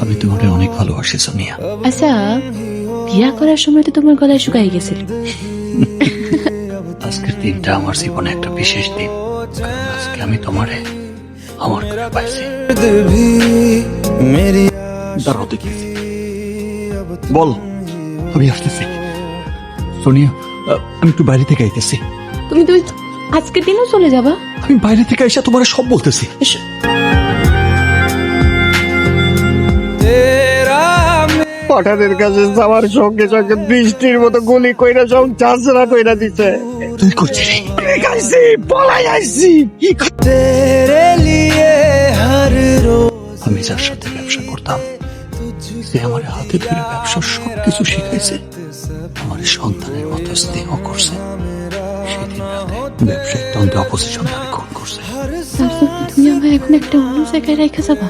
আমি তোমারে অনেক ভালোবাসি সোনিয়া। আচ্ছা, বিয়া করার সময় তো তোমার গলায় শুকাই গেছিল। আজকের দিনটা আমার জীবনে একটা বিশেষ দিন, কারণ আজকে আমি তোমারে আমার করে পাইছি। দাঁড়াও দেখতেছি, বল। আমি আসতেছি সোনিয়া, আমি একটু বাইরে থেকে আইতেছি। তুমি তুমি আজকের দিনও চলে যাবা? আমি বাইরে থেকে এসে তোমার সব বলতেছি। হঠাৎের কাছে যাওয়ার সঙ্গে সঙ্গে বৃষ্টির মতো গুলি কইরা সব চাষরা কইরা দিছে। তুই করছিস আইছি, পলাই আইছি। আমি যার সাথে ব্যবসা করতাম, সে আমার হাতে ধরে ব্যবসার সবকিছু শিখাইছে, আমার সন্তানের মতো স্নেহ করছে। সেদিন রাতে ব্যবসায়িক দ্বন্দ্বে অপোজিশন আমি খুন করছে। তুমি আমায় এখন একটা অন্য জায়গায় রেখে যাবা?